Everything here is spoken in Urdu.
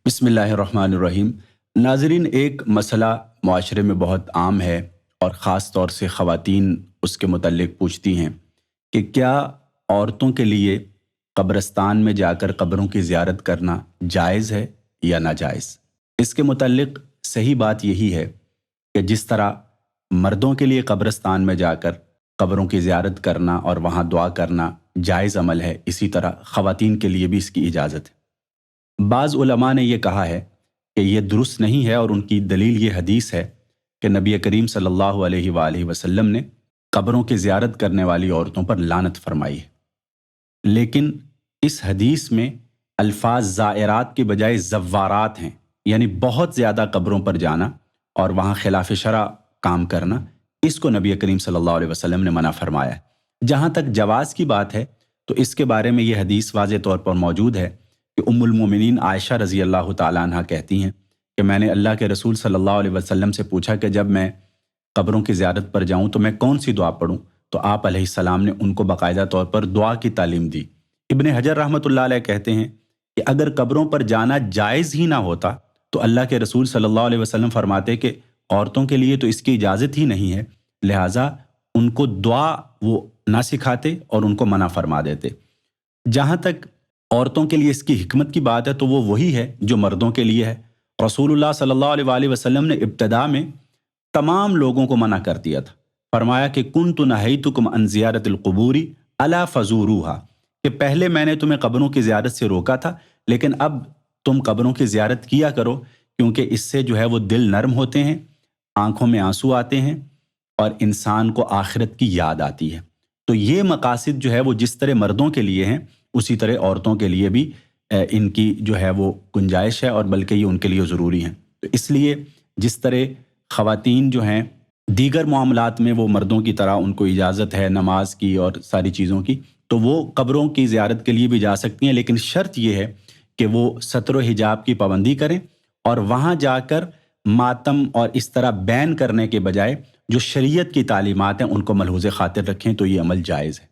بسم اللہ الرحمن الرحیم۔ ناظرین، ایک مسئلہ معاشرے میں بہت عام ہے اور خاص طور سے خواتین اس کے متعلق پوچھتی ہیں کہ کیا عورتوں کے لیے قبرستان میں جا کر قبروں کی زیارت کرنا جائز ہے یا ناجائز۔ اس کے متعلق صحیح بات یہی ہے کہ جس طرح مردوں کے لیے قبرستان میں جا کر قبروں کی زیارت کرنا اور وہاں دعا کرنا جائز عمل ہے، اسی طرح خواتین کے لیے بھی اس کی اجازت ہے۔ بعض علماء نے یہ کہا ہے کہ یہ درست نہیں ہے، اور ان کی دلیل یہ حدیث ہے کہ نبی کریم صلی اللہ علیہ وآلہ وسلم نے قبروں کی زیارت کرنے والی عورتوں پر لعنت فرمائی ہے۔ لیکن اس حدیث میں الفاظ زائرات کے بجائے زوارات ہیں، یعنی بہت زیادہ قبروں پر جانا اور وہاں خلاف شرع کام کرنا، اس کو نبی کریم صلی اللہ علیہ وسلم نے منع فرمایا ہے۔ جہاں تک جواز کی بات ہے تو اس کے بارے میں یہ حدیث واضح طور پر موجود ہے کہ ام المومنین عائشہ رضی اللہ تعالیٰ عنہ کہتی ہیں کہ میں نے اللہ کے رسول صلی اللہ علیہ وسلم سے پوچھا کہ جب میں قبروں کی زیارت پر جاؤں تو میں کون سی دعا پڑھوں، تو آپ علیہ السلام نے ان کو باقاعدہ طور پر دعا کی تعلیم دی۔ ابن حجر رحمۃ اللہ علیہ کہتے ہیں کہ اگر قبروں پر جانا جائز ہی نہ ہوتا تو اللہ کے رسول صلی اللہ علیہ وسلم فرماتے کہ عورتوں کے لیے تو اس کی اجازت ہی نہیں ہے، لہٰذا ان کو دعا وہ نہ سکھاتے اور ان کو منع فرما دیتے۔ جہاں تک عورتوں کے لیے اس کی حکمت کی بات ہے تو وہ وہی ہے جو مردوں کے لیے ہے۔ رسول اللہ صلی اللہ علیہ وآلہ وسلم نے ابتدا میں تمام لوگوں کو منع کر دیا تھا، فرمایا کہ کنت نہیتکم عن زیارت القبور الا فزوروها، کہ پہلے میں نے تمہیں قبروں کی زیارت سے روکا تھا، لیکن اب تم قبروں کی زیارت کیا کرو، کیونکہ اس سے جو ہے وہ دل نرم ہوتے ہیں، آنکھوں میں آنسو آتے ہیں اور انسان کو آخرت کی یاد آتی ہے۔ تو یہ مقاصد جو ہے وہ جس طرح مردوں کے لیے ہیں اسی طرح عورتوں کے لیے بھی ان کی جو ہے وہ گنجائش ہے، اور بلکہ یہ ان کے لیے ضروری ہیں۔ تو اس لیے جس طرح خواتین جو ہیں دیگر معاملات میں وہ مردوں کی طرح ان کو اجازت ہے نماز کی اور ساری چیزوں کی، تو وہ قبروں کی زیارت کے لیے بھی جا سکتی ہیں، لیکن شرط یہ ہے کہ وہ ستر و حجاب کی پابندی کریں اور وہاں جا کر ماتم اور اس طرح بین کرنے کے بجائے جو شریعت کی تعلیمات ہیں ان کو ملحوظ خاطر رکھیں، تو یہ عمل جائز ہے۔